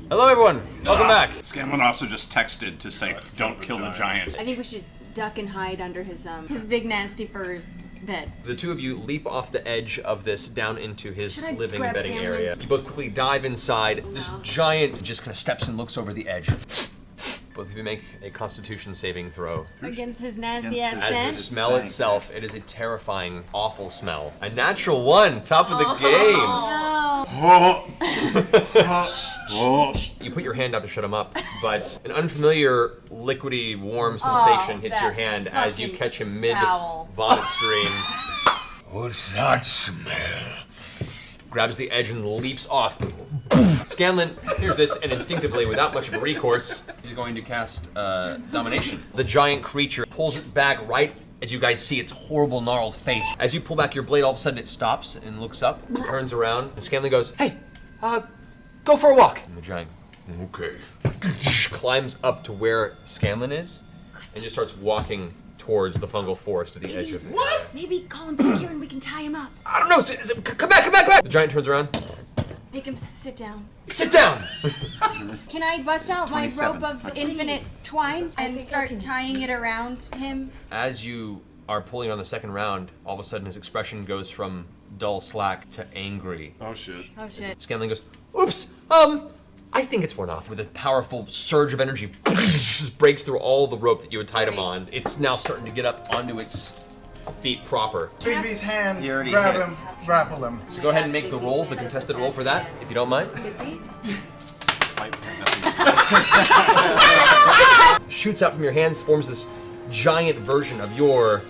Hello, everyone. Welcome back. Scanlan also just texted to say, "Don't kill the giant." I think we should duck and hide under his big nasty fur bed. The two of you leap off the edge of this down into his living grab bedding Scanlan? area. You both quickly dive inside. This giant just kind of steps and looks over the edge. Both of you make a Constitution saving throw. Against his nasty ass As scent. the smell itself, it is a terrifying, awful smell. A natural 1, top of the game. No. You put your hand out to shut him up, but an unfamiliar, liquidy, warm sensation hits your hand as you catch him mid-vomit stream. What's that smell? Grabs the edge and leaps off. Scanlan hears this and instinctively, without much of a recourse, is going to cast Domination. The giant creature pulls it back right as you guys see its horrible, gnarled face. As you pull back your blade, all of a sudden it stops and looks up, turns around, and Scanlan goes, "Hey, go for a walk." And the giant, okay, climbs up to where Scanlan is and just starts walking towards the fungal forest at the edge of it. What? Maybe call him back here and we can tie him up. I don't know, come back! The giant turns around. Make him sit down. Sit down! Can I bust out my 27. rope of infinite twine and start tying it around him? As you are pulling on the second round, all of a sudden his expression goes from dull slack to angry. Oh shit. Oh shit. Scanlan goes, "Oops, I think it's worn off." With a powerful surge of energy, just breaks through all the rope that you had tied him on. It's now starting to get up onto its feet proper. Bigby's hand, You already grab hit. him, grapple him. So go ahead and make the roll, the contested roll for that, if you don't mind. Shoots out from your hands, forms this giant version of your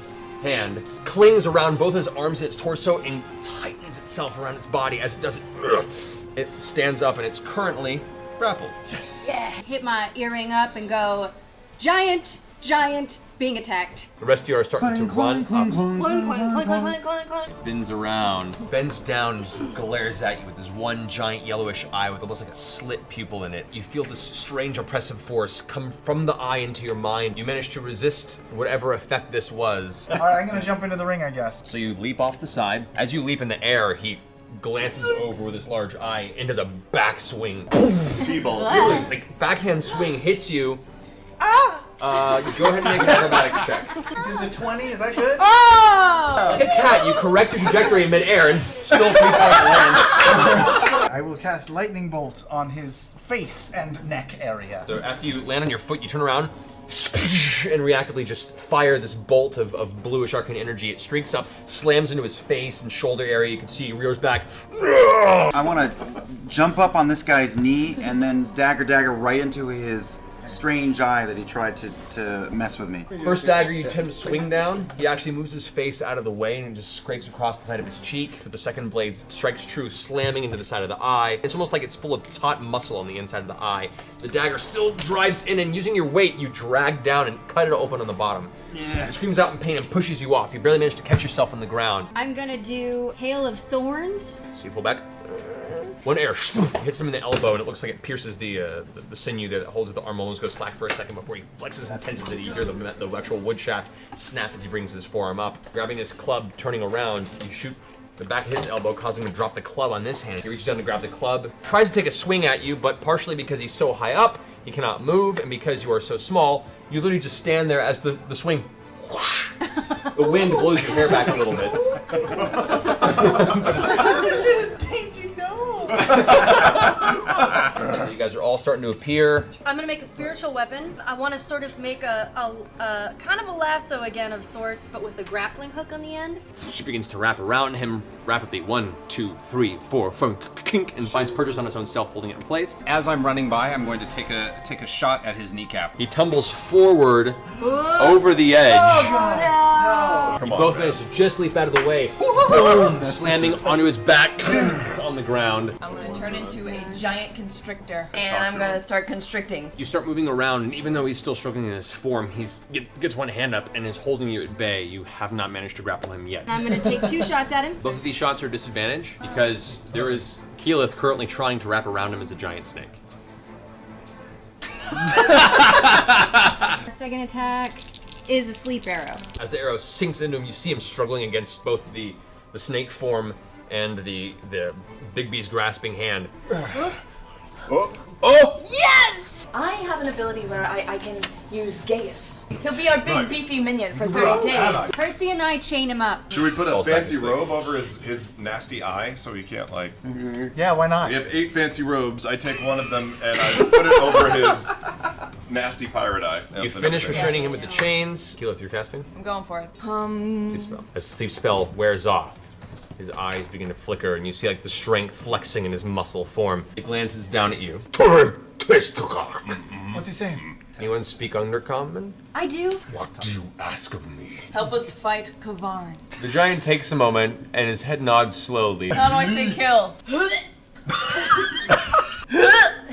hand, clings around both his arms and its torso, and tightens itself around its body. As it does it, it stands up and it's currently grappled. Yes. Yeah. Hit my earring up and go, giant, being attacked. The rest of you are starting to run up. Clunk, clunk, clunk, clunk. Spins around, bends down, and just glares at you with this one giant yellowish eye with almost like a slit pupil in it. You feel this strange oppressive force come from the eye into your mind. You manage to resist whatever effect this was. All right, I'm gonna jump into the ring, I guess. So you leap off the side. As you leap in the air, he glances over with this large eye and does a backswing. T-ball. Like backhand swing hits you. Go ahead and make an acrobatics check. Does a 20? Is that good? Oh! Hey, Cat, you correct your trajectory in midair and still 3 points land. I will cast lightning bolt on his face and neck area. So after you land on your foot, you turn around and reactively just fire this bolt of bluish arcane energy. It streaks up, slams into his face and shoulder area. You can see he rears back. I want to jump up on this guy's knee and then dagger right into his strange eye that he tried to mess with me. First dagger you attempt to swing down, he actually moves his face out of the way and just scrapes across the side of his cheek. But the second blade strikes true, slamming into the side of the eye. It's almost like it's full of taut muscle on the inside of the eye. The dagger still drives in, and using your weight, you drag down and cut it open on the bottom. Yeah. It screams out in pain and pushes you off. You barely manage to catch yourself on the ground. I'm gonna do Hail of Thorns. So you pull back. One arrow hits him in the elbow, and it looks like it pierces the sinew that holds the arm. Almost goes slack for a second before he flexes intensity. You hear the actual wood shaft snap as he brings his forearm up. Grabbing his club, turning around, you shoot the back of his elbow, causing him to drop the club on this hand. He reaches down to grab the club, tries to take a swing at you, but partially because he's so high up, he cannot move, and because you are so small, you literally just stand there as the swing. Whoosh, the wind blows your hair back a little bit. You guys are all starting to appear. I'm gonna make a spiritual weapon. I want to sort of make a kind of a lasso again of sorts, but with a grappling hook on the end. She begins to wrap around him rapidly. 1, 2, 3, 4, 5, kink, and finds purchase on its own self, holding it in place. As I'm running by, I'm going to take a shot at his kneecap. He tumbles forward over the edge. Come You on, both man. manage to just leap out of the way. Boom! Slamming onto his back on the ground. I'm gonna turn into a giant constrictor, and I'm gonna start constricting. You start moving around, and even though he's still struggling in his form, gets one hand up and is holding you at bay. You have not managed to grapple him yet. I'm gonna take 2 shots at him. Both of these shots are disadvantaged because there is Keyleth currently trying to wrap around him as a giant snake. Second attack is a sleep arrow. As the arrow sinks into him, you see him struggling against both the snake form and the Bigby's grasping hand. Oh! Yes! I have an ability where I can use Gaius. He'll be our big beefy minion for 30 days. Percy and I chain him up. Should we put a fancy robe over his nasty eye so he can't like... Yeah, why not? We have 8 fancy robes. I take one of them and I put it over his nasty pirate eye. You finish restraining him with the chains. Keyleth, you're casting? I'm going for it. Sleep spell. As the sleep spell wears off, his eyes begin to flicker, and you see like the strength flexing in his muscle form. He glances down at you. What's he saying? Anyone speak Undercommon? I do. What do you ask of me? Help us fight Kavarn. The giant takes a moment, and his head nods slowly. How do I say kill?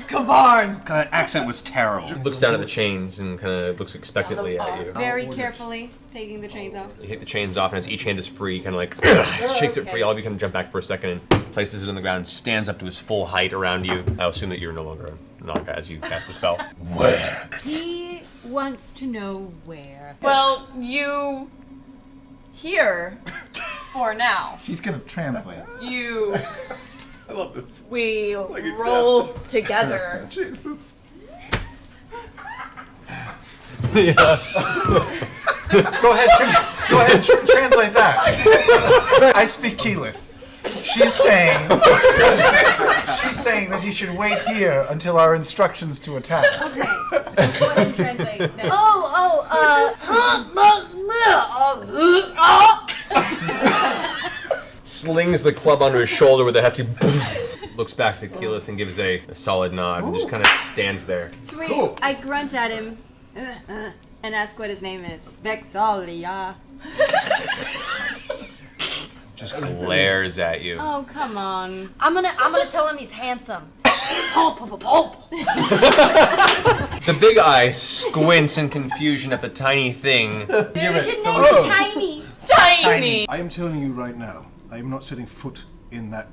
Kavarn! That accent was terrible. Looks down at the chains and kind of looks expectantly at you. Very carefully taking the chains off. You hit the chains off, and as each hand is free, kind of like shakes it free. All of you kind of jump back for a second and places it on the ground, stands up to his full height around you. I assume that you're no longer a Naga as you cast the spell. Where? He wants to know where. Well, you... here. For now. She's gonna translate. You... I love this. We Like a roll together. Jesus. Go ahead, translate that. I speak Keyleth. She's saying that he should wait here until our instructions to attack. Okay. Go ahead and translate that. Slings the club onto his shoulder with a hefty looks back to Keyleth and gives a solid nod and just kind of stands there. Sweet. Cool. I grunt at him and ask what his name is. Vexalia. Just glares at you. Oh, come on. I'm gonna tell him he's handsome. Pulp, pulp, pulp. The big eye squints in confusion at the tiny thing. You should name him Tiny. Tiny! I am telling you right now, I am not setting foot in that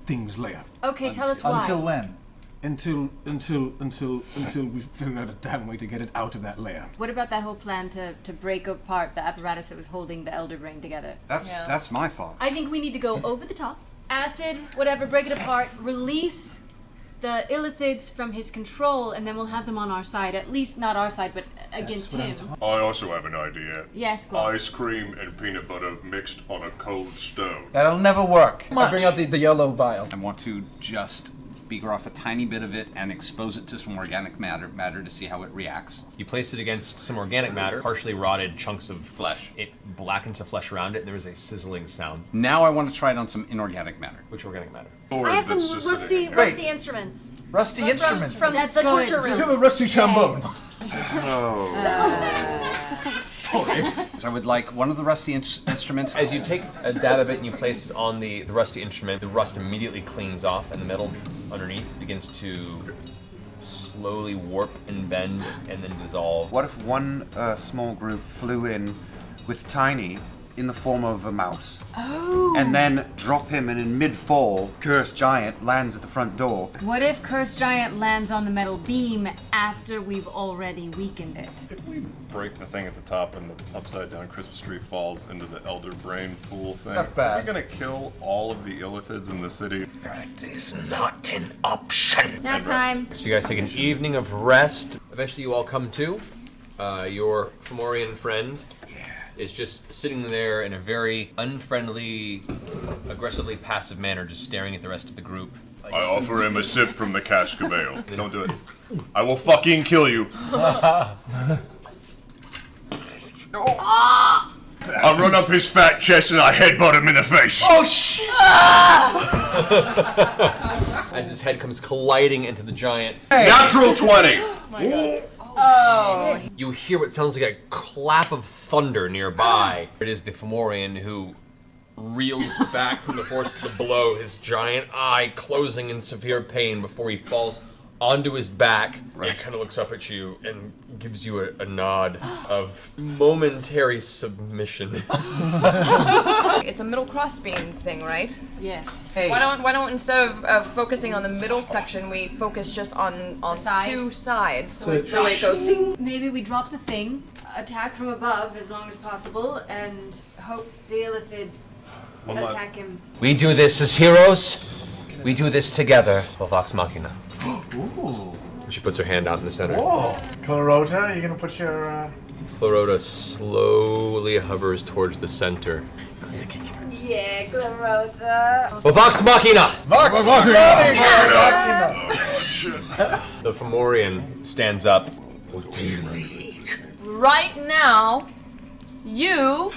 thing's lair. Okay, tell us why. Until when? Until we figure out a damn way to get it out of that lair. What about that whole plan to break apart the apparatus that was holding the Elder Brain together? That's my thought. I think we need to go over the top, acid, whatever, break it apart, release the illithids from his control, and then we'll have them on our side. At least not our side, but against him. I also have an idea. Yes, Gwen. Ice cream and peanut butter mixed on a cold stone. That'll never work. I bring out the yellow vial. I want to just beaker off a tiny bit of it and expose it to some organic matter to see how it reacts. You place it against some organic matter, partially rotted chunks of flesh. It blackens the flesh around it, and there is a sizzling sound. Now I want to try it on some inorganic matter. Which organic matter? I have some rusty instruments. Rusty instruments. From That's the good. torture You room. have a rusty trombone. So I would like one of the rusty instruments. As you take a dab of it and you place it on the rusty instrument, the rust immediately cleans off, and the metal underneath begins to slowly warp and bend and then dissolve. What if one small group flew in with Tiny in the form of a mouse? Oh. And then drop him, and in mid-fall, Cursed Giant lands at the front door. What if Cursed Giant lands on the metal beam after we've already weakened it? If we break the thing at the top and the upside down Christmas tree falls into the Elder Brain pool thing, That's bad. Are we gonna kill all of the illithids in the city? That is not an option. Nap time. So you guys take an evening of rest. Eventually you all come to. Your Fomorian friend is just sitting there in a very unfriendly, aggressively passive manner, just staring at the rest of the group. I offer him a sip from the Cascabel. Don't do it. I will fucking kill you. I run up his fat chest and I headbutt him in the face. Oh shit! As his head comes colliding into the giant. Natural 20. Oh. You hear what sounds like a clap of thunder nearby. It is the Fomorian who reels back from the force of the blow, his giant eye closing in severe pain before he falls onto his back. He kind of looks up at you and gives you a nod of momentary submission. It's a middle crossbeam thing, right? Yes. Hey. Why don't instead of focusing on the middle section, we focus just on side? two sides? So it goes. Maybe we drop the thing, attack from above as long as possible, and hope the illithid attack him. We do this as heroes. We do this together. Vox Machina. Ooh. She puts her hand out in the center. Whoa. Clarota, you gonna put your... Clarota slowly hovers towards the center. Yeah, Clarota. Well, Vox Machina! Vox Machina! The Fomorian stands up. Right now, you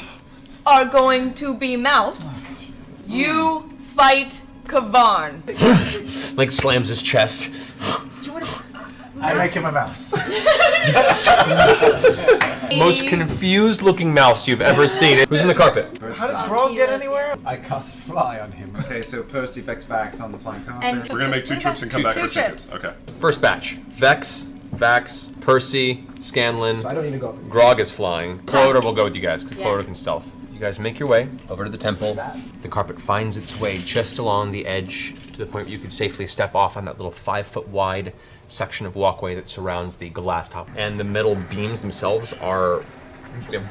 are going to be Mouse. You fight Kavarn. Like slams his chest. I make him a mouse. Most confused looking mouse you've ever seen. Who's in the carpet? How does Grog get anywhere? I cast fly on him. Okay, so Percy, Vex, Vax on the flying carpet. And We're gonna make 2 trips and come back for tickets. Okay. First batch. Vex, Vax, Percy, Scanlan. I don't need to go. Grog is flying. Clodor will go with you guys, because Yeah. Clodor can stealth. You guys make your way over to the temple. The carpet finds its way just along the edge to the point where you could safely step off on that little 5-foot wide section of walkway that surrounds the glass top. And the metal beams themselves are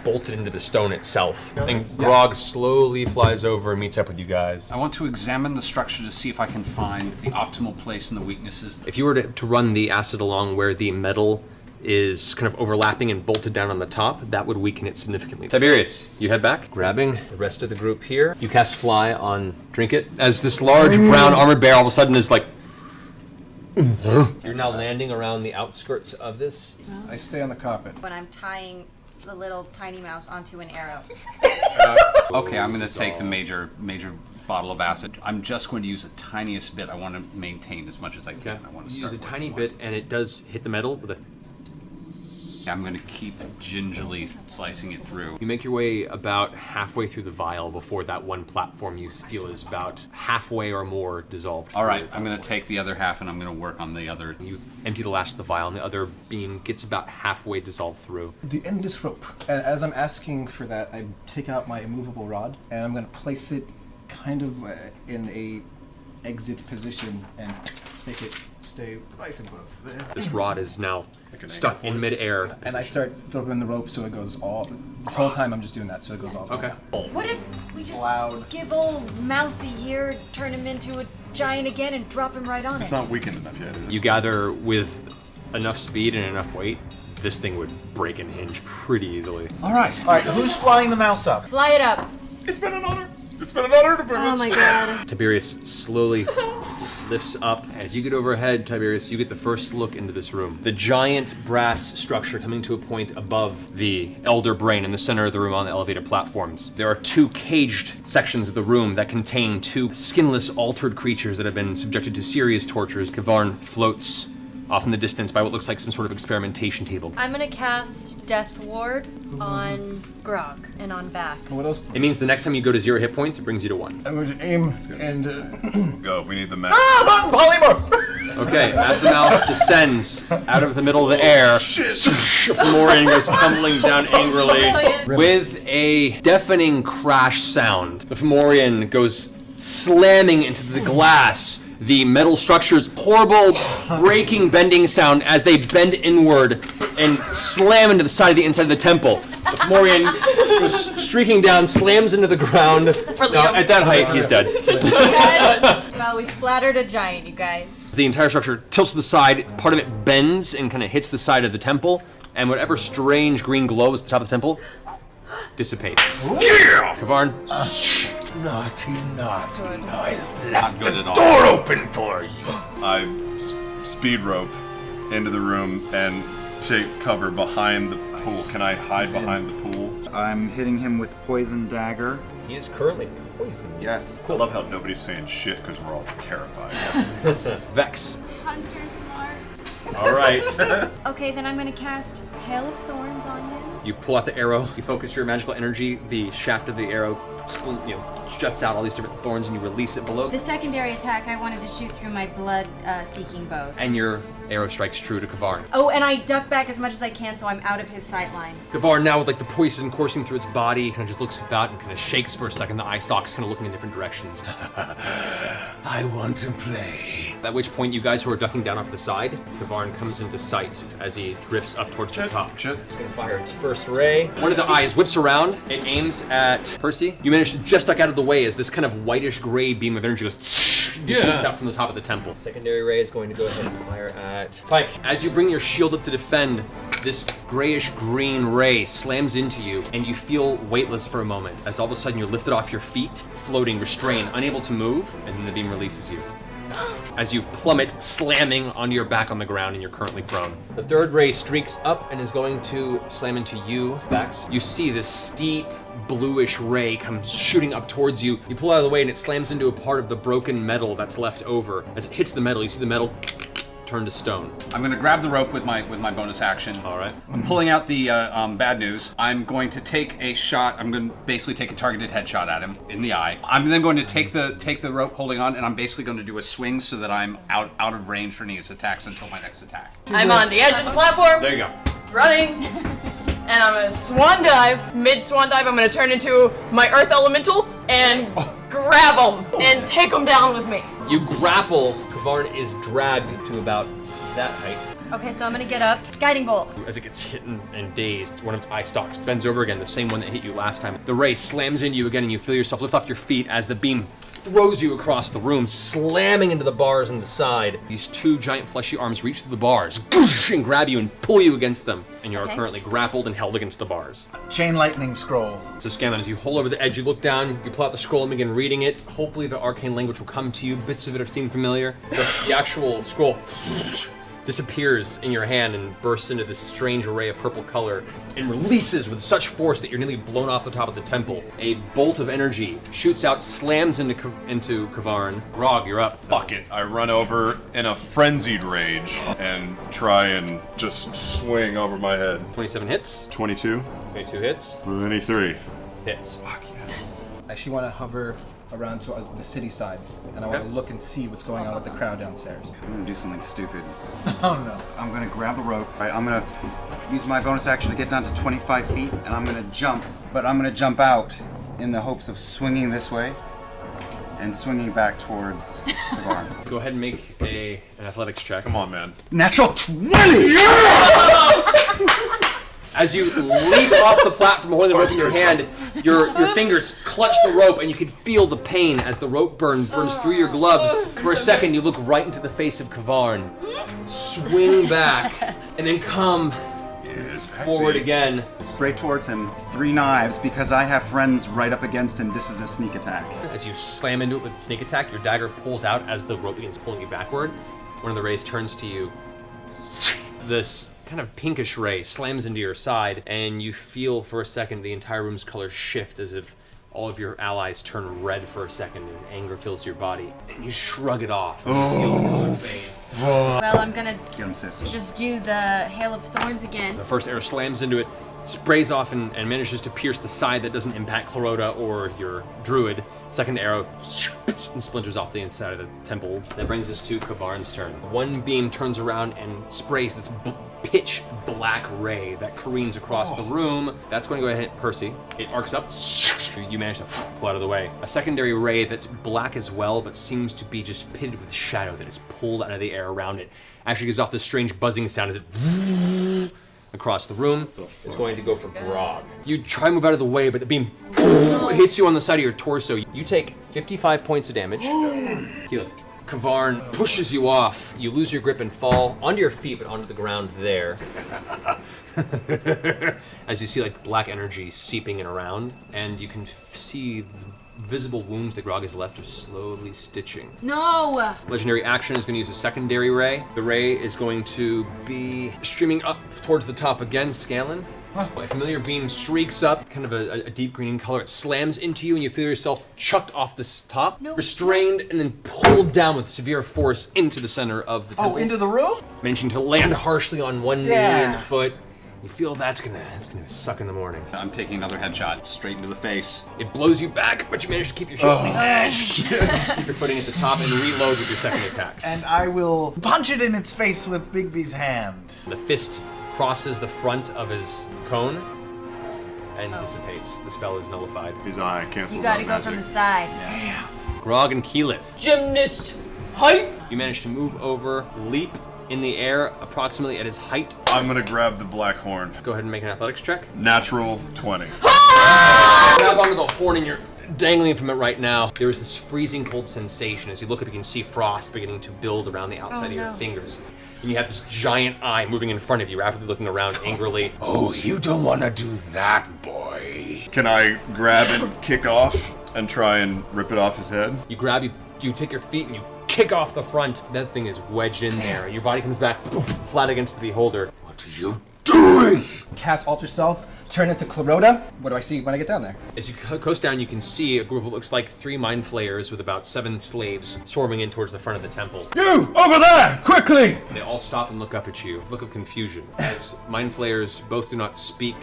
bolted into the stone itself. And Grog slowly flies over and meets up with you guys. I want to examine the structure to see if I can find the optimal place and the weaknesses. If you were to run the acid along where the metal is kind of overlapping and bolted down on the top, that would weaken it significantly. Tiberius, you head back, grabbing the rest of the group here. You cast Fly on Trinket. As this large brown armored bear all of a sudden is like... You're now landing around the outskirts of this. I stay on the carpet. When I'm tying the little tiny mouse onto an arrow. Okay, I'm going to take the major bottle of acid. I'm just going to use the tiniest bit. I want to maintain as much as I can. I want to You use a start tiny working bit and it does hit the metal with a... I'm going to keep gingerly slicing it through. You make your way about halfway through the vial before that one platform you feel is about halfway or more dissolved. All right, I'm going to take the other half and I'm going to work on the other. You empty the last of the vial and the other beam gets about halfway dissolved through. The endless rope. And as I'm asking for that, I take out my immovable rod and I'm going to place it kind of in a exit position and make it stay right above there. This rod is now stuck in midair. And I start throwing the rope so it goes all... This whole time I'm just doing that so it goes all the way Okay. What if we just Loud. give old Mousy here, turn him into a giant again, and drop him right on It's it? not weakened enough yet, is it? You gather with enough speed and enough weight, this thing would break and hinge pretty easily. All right. Alright, who's flying the mouse up? Fly it up. It's been an honor. It's been an honor to bring Oh my god. Tiberius slowly lifts up. As you get overhead, Tiberius, you get the first look into this room. The giant brass structure coming to a point above the elder brain in the center of the room on the elevated platforms. There are 2 caged sections of the room that contain 2 skinless, altered creatures that have been subjected to serious tortures. Kavarn floats off in the distance by what looks like some sort of experimentation table. I'm gonna cast Death Ward on Grog and on Vax. What else? It means the next time you go to 0 hit points, it brings you to 1. I'm going to aim and... Go. We need the map. Polymorph! Okay, as the mouse descends out of the middle of the air, Fomorian goes tumbling down angrily. With a deafening crash sound, the Fomorian goes slamming into the glass. The metal structure's horrible breaking, bending sound as they bend inward and slam into the side of the inside of the temple. The Fomorian goes streaking down, slams into the ground. No, at that height, he's dead. Well, we splattered a giant, you guys. The entire structure tilts to the side, part of it bends and kind of hits the side of the temple, and whatever strange green glow is at the top of the temple dissipates. Yeah! Kavarn. Naughty. Not good at all. Door open for you. I speed rope into the room and take cover behind the pool. Can I hide behind the pool? I'm hitting him with poison dagger. He is currently poisoned. Yes. I love how nobody's saying shit because we're all terrified. Vex. Hunter's mark. All right. Okay, then I'm gonna cast Hail of Thorns on him. You pull out the arrow, you focus your magical energy, the shaft of the arrow juts out all these different thorns and you release it below. The secondary attack, I wanted to shoot through my blood-seeking bow. And your arrow strikes true to Kavarn. Oh, and I duck back as much as I can so I'm out of his sight line. Kavarn, now with like the poison coursing through its body, kind of just looks about and kind of shakes for a second. The eye stalks kind of looking in different directions. I want to play. At which point, you guys who are ducking down off the side, Kavarn comes into sight as he drifts up towards the top. Shit. It's gonna fire its first ray. One of the eyes whips around. It aims at Percy. You manage to just duck out of the way as this kind of whitish gray beam of energy goes shoots out from the top of the temple. Secondary ray is going to go ahead and fire at Pike. As you bring your shield up to defend, this grayish green ray slams into you, and you feel weightless for a moment as all of a sudden you're lifted off your feet, floating, restrained, unable to move, and then the beam releases you. As you plummet, slamming onto your back on the ground, and you're currently prone. The third ray streaks up and is going to slam into you, Vax. You see this deep bluish ray come shooting up towards you. You pull out of the way and it slams into a part of the broken metal that's left over. As it hits the metal, you see the metal turn to stone. I'm gonna grab the rope with my bonus action. All right. I'm pulling out the bad news. I'm going to take a shot. I'm going to basically take a targeted headshot at him in the eye. I'm then going to take the rope holding on, and I'm basically going to do a swing so that I'm out of range for any of his attacks until my next attack. I'm on the edge of the platform. There you go. Running. And I'm gonna swan dive. Mid swan dive, I'm gonna turn into my earth elemental and grab him and take him down with me. You grapple. Kavarn is dragged to about that height. Okay, so I'm gonna get up. Guiding bolt. As it gets hit and dazed, one of its eye stalks bends over again, the same one that hit you last time. The ray slams into you again, and you feel yourself lift off your feet as the beam throws you across the room, slamming into the bars on the side. These two giant fleshy arms reach through the bars, and grab you and pull you against them, and you are currently grappled and held against the bars. Chain lightning scroll. So Scanlan, as you hold over the edge, you look down, you pull out the scroll and begin reading it. Hopefully the arcane language will come to you. Bits of it have seemed familiar. The actual scroll disappears in your hand and bursts into this strange array of purple color and releases with such force that you're nearly blown off the top of the temple. A bolt of energy shoots out, slams into Kavarn. Grog, you're up. Fuck it. I run over in a frenzied rage and try and just swing over my head. 27 hits. 22. 22 hits. 23. Hits. Fuck yes. I actually want to hover around to the city side, and I want to look and see what's going on with the crowd downstairs. I'm gonna do something stupid. Oh no. I'm gonna grab the rope. All right, I'm gonna use my bonus action to get down to 25 feet, and I'm gonna jump. But I'm gonna jump out in the hopes of swinging this way and swinging back towards the barn. Go ahead and make an athletics check. Come on, man. Natural 20! As you leap off the platform holding the rope in your hand, your fingers clutch the rope and you can feel the pain as the rope burns through your gloves. For a second, you look right into the face of Kavarn, swing back, and then come forward again. Straight towards him, 3 knives, because I have friends right up against him. This is a sneak attack. As you slam into it with the sneak attack, your dagger pulls out as the rope begins pulling you backward. One of the rays turns to you. This kind of pinkish ray slams into your side, and you feel for a second the entire room's colors shift as if all of your allies turn red for a second and anger fills your body. And you shrug it off. Well, I'm gonna Get him, sis. just do the Hail of Thorns again. The first arrow slams into it, sprays off and manages to pierce the side that doesn't impact Clarota or your druid. Second arrow and splinters off the inside of the temple. That brings us to Kavarn's turn. One beam turns around and sprays this pitch black ray that careens across the room. That's going to go ahead and hit Percy. It arcs up. You manage to pull out of the way. A secondary ray that's black as well, but seems to be just pitted with shadow that is pulled out of the air around it. Actually gives off this strange buzzing sound as it across the room. It's going to go for Grog. You try to move out of the way, but the beam hits you on the side of your torso. You take 55 points of damage. Kavarn pushes you off. You lose your grip and fall onto your feet, but onto the ground there. As you see like black energy seeping in around, and you can see the visible wounds that Grog has left are slowly stitching. No! Legendary action is going to use a secondary ray. The ray is going to be streaming up towards the top again, Scanlan. A familiar beam streaks up, kind of a deep green in color. It slams into you and you feel yourself chucked off this top, restrained, and then pulled down with severe force into the center of the temple. Oh, into the room? Managing to land harshly on one knee and foot. You feel that's gonna suck in the morning. I'm taking another headshot straight into the face. It blows you back, but you manage to keep your shield on the edge. Keep your footing at the top and reload with your second attack. And I will punch it in its face with Bigby's hand. The fist crosses the front of his cone and dissipates. The spell is nullified. His eye cancels You gotta out go magic. from the side. Grog and Keyleth. Gymnast Height! You manage to move over, leap in the air approximately at his height. I'm gonna grab the black horn. Go ahead and make an athletics check. Natural 20. Grab onto the horn and you're dangling from it right now. There's this freezing cold sensation. As you look up, you can see frost beginning to build around the outside of your fingers. And you have this giant eye moving in front of you, rapidly looking around angrily. Oh, you don't want to do that, boy. Can I grab and kick off and try and rip it off his head? You grab, you take your feet and you kick off the front. That thing is wedged in there. Your body comes back flat against the beholder. What are you doing? Cast Alter Self, turn into Clarota. What do I see when I get down there? As you coast down, you can see a group of what looks like 3 mind flayers with about 7 slaves swarming in towards the front of the temple. You, over there, quickly! They all stop and look up at you, look of confusion, as mind flayers both do not speak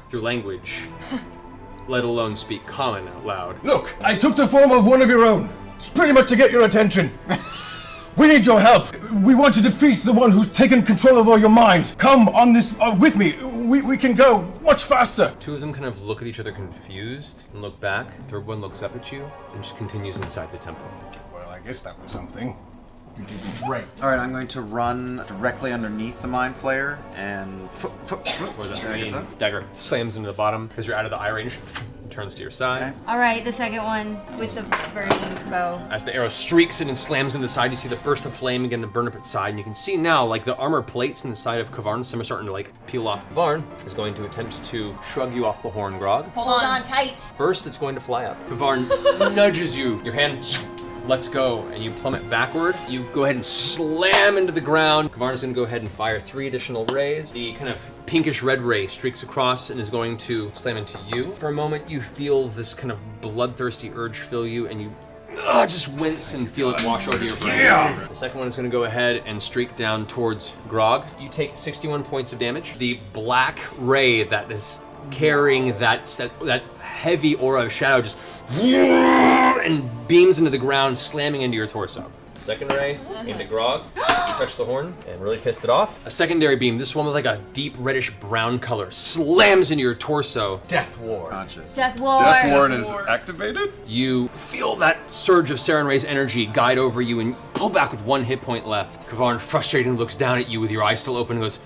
through language, let alone speak common out loud. Look, I took the form of one of your own. It's pretty much to get your attention. We need your help. We want to defeat the one who's taken control of all your mind. Come on this with me. We can go much faster. 2 of them kind of look at each other confused and look back. 3rd one looks up at you and just continues inside the temple. Well, I guess that was something. You did great. All right, I'm going to run directly underneath the mind flayer and Where the main dagger slams into the bottom because you're out of the eye range. Turns to your side. Okay. All right, the second one with the burning bow. As the arrow streaks in and slams into the side, you see the burst of flame begin to burn up its side, and you can see now, like the armor plates in the side of Kavarn, some are starting to like peel off. Kavarn is going to attempt to shrug you off the horn, Grog. Hold on tight. First, it's going to fly up. Kavarn nudges you. Your hand lets go, and you plummet backward. You go ahead and slam into the ground. Kavarn is going to go ahead and fire 3 additional rays. The kind of pinkish red ray streaks across and is going to slam into you. For a moment, you feel this kind of bloodthirsty urge fill you, and you just wince and feel it wash over your brain. Yeah. The second one is going to go ahead and streak down towards Grog. You take 61 points of damage. The black ray that is carrying that heavy aura of shadow just and beams into the ground, slamming into your torso. Second ray into Grog, touch the horn, and really pissed it off. A secondary beam, this one with like a deep reddish brown color, slams into your torso. Death Ward. Conscious. Death Ward. Death Ward is activated? You feel that surge of Saren Ray's energy guide over you and pull back with 1 hit point left. Kavarn, frustrated, looks down at you with your eyes still open and goes,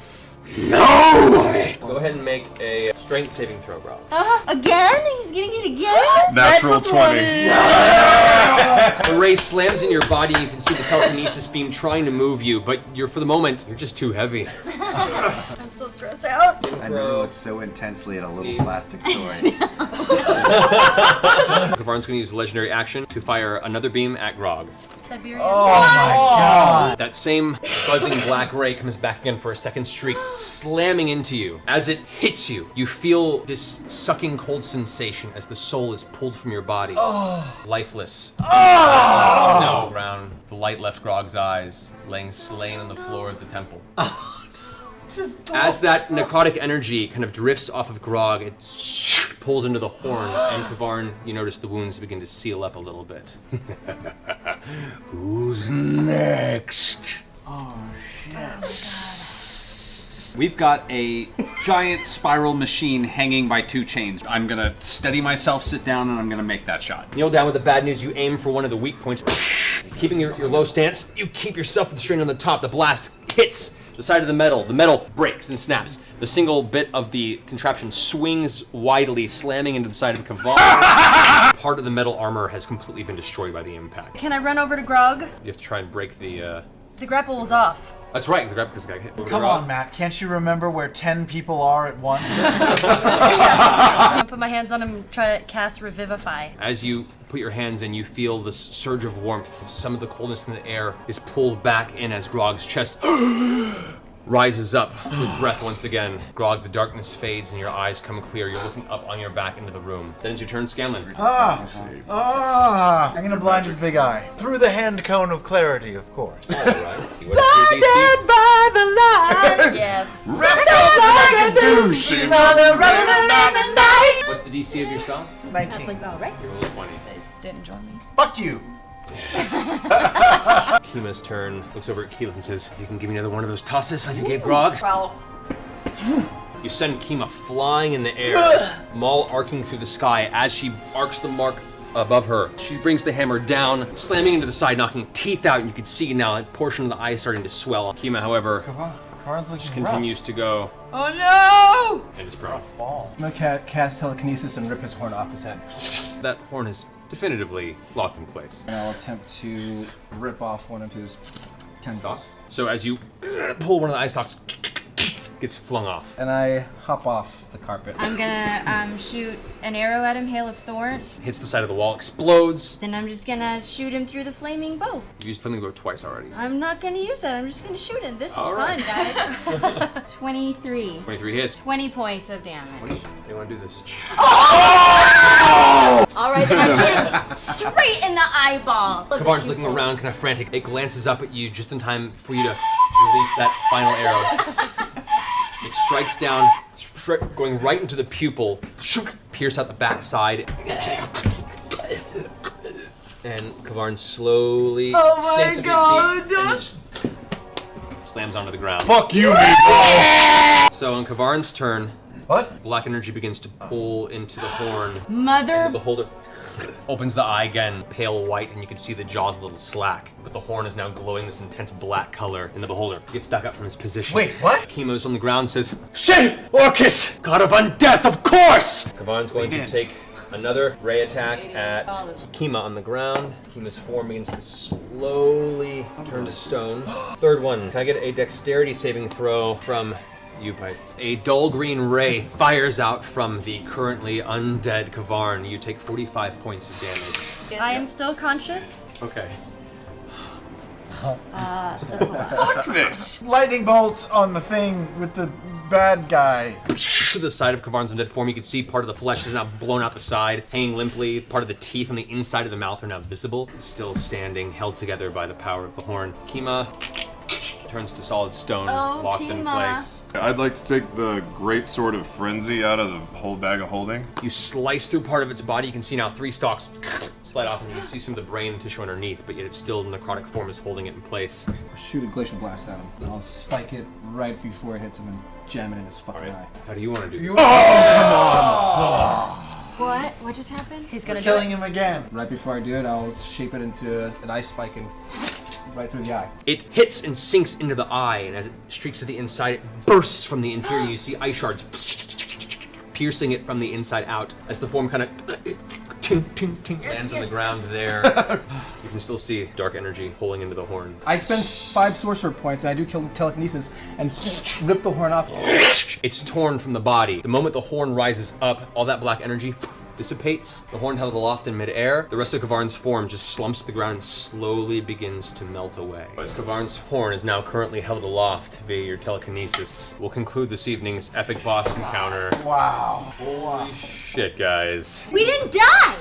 No! go ahead and make a strength saving throw, Grog. Again? He's getting it again? Natural 20. The ray slams in your body and you can see the telekinesis beam trying to move you, but for the moment, you're just too heavy. I'm so stressed out. I never looked so intensely at a little plastic toy. Kavarn's going to use a legendary action to fire another beam at Grog. Tiberius. Oh my god. That same buzzing black ray comes back again for a second streak, slamming into you. As it hits you, you feel this sucking cold sensation as the soul is pulled from your body. Lifeless. Now around, the light left Grog's eyes, laying slain on the floor of the temple. As that necrotic energy kind of drifts off of Grog, it pulls into the horn, and Kavarn, you notice the wounds begin to seal up a little bit. Who's next? We've got a giant spiral machine hanging by 2 chains. I'm gonna steady myself, sit down, and I'm gonna make that shot. Kneel down with the bad news, you aim for one of the weak points. Keeping your low stance, you keep yourself with the strain on the top. The blast hits the side of the metal. The metal breaks and snaps. The single bit of the contraption swings widely, slamming into the side of Kavarn. Part of the metal armor has completely been destroyed by the impact. Can I run over to Grog? You have to try and break the... The grapple was off. That's right, the grab because I got hit. Come on, Matt. Can't you remember where 10 people are at once? I'm gonna put my hands on him and try to cast Revivify. As you put your hands in, you feel this surge of warmth. Some of the coldness in the air is pulled back in as Grog's chest rises up with breath once again. Grog, the darkness fades and your eyes come clear. You're looking up on your back into the room. Then it's your turn, Scanlan. I'm gonna blind his big eye. Through the hand cone of clarity, of course. All right. Blinded by the light. Yes. What's the DC of your spell? 19. Like, oh, right. You rolled a 20. Didn't join me. Fuck you. Kima's turn. Looks over at Keyleth and says, "You can give me another one of those tosses like you gave Grog." Well, You send Kima flying in the air, maul arcing through the sky. As she arcs the mark above her. She brings the hammer down, slamming into the side, knocking teeth out, and you can see now a portion of the eye starting to swell. Kima, however, Kavarn's continues to go Oh no! and is prone. fall. I'm gonna cast telekinesis and rip his horn off his head. That horn is definitively locked in place. And I'll attempt to rip off one of his tendrils. So as you pull one of the eye stalks, gets flung off. And I hop off the carpet. I'm gonna shoot an arrow at him, hail of thorns. Hits the side of the wall, explodes. Then I'm just gonna shoot him through the flaming bow. You've used flaming bow twice already. I'm not gonna use that. I'm just gonna shoot him. This is All fun, right. guys. 23. 23 hits. 20 points of damage. You want to do this? All right, then I shoot him straight in the eyeball. Kavarn's looking around, kind of frantic. It glances up at you just in time for you to release that final arrow. It strikes down, going right into the pupil, pierce out the backside, and Kavarn slowly sinks into the feet and just slams onto the ground. Fuck you, Meatball! So on Kavarn's turn, What? black energy begins to pull into the horn. Mother. The beholder opens the eye again, pale white, and you can see the jaws a little slack. But the horn is now glowing this intense black color, and the beholder gets back up from his position. Wait, what? Chemo's on the ground, says, "Shit! Orcus! God of undeath, of course!" Kavarn's going to take another ray attack at Kima on the ground. Kima's form begins to slowly turn to stone. Third one, can I get a dexterity saving throw from you, Pipe? A dull green ray fires out from the currently undead Kavarn. You take 45 points of damage. I am still conscious. Okay. That's a lot. Fuck this! Lightning bolt on the thing with the bad guy. To the side of Kavarn's undead form, you can see part of the flesh is now blown out the side, hanging limply. Part of the teeth on the inside of the mouth are now visible. It's still standing, held together by the power of the horn. Kima turns to solid stone, locked in Kima. place. I'd like to take the great sword of frenzy out of the whole bag of holding. You slice through part of its body. You can see now 3 stalks slide off, and you can see some of the brain and tissue underneath, but yet it's still necrotic form is holding it in place. I'll shoot a glacial blast at him. I'll spike it right before it hits him and jam it in his fucking eye. How do you want to do this? What? What just happened? He's gonna do Killing it. him again. Right before I do it, I'll shape it into an ice spike and right through the eye. It hits and sinks into the eye, and as it streaks to the inside, it bursts from the interior. You see ice shards piercing it from the inside out as the form kind of lands on the ground there. You can still see dark energy pulling into the horn. I spend 5 sorcerer points and I do kill telekinesis and rip the horn off. It's torn from the body. The moment the horn rises up, all that black energy dissipates. The horn held aloft in midair. The rest of Kavarn's form just slumps to the ground and slowly begins to melt away. As Kavarn's horn is now currently held aloft via your telekinesis, we'll conclude this evening's epic boss encounter. Wow. Holy shit, guys. We didn't die!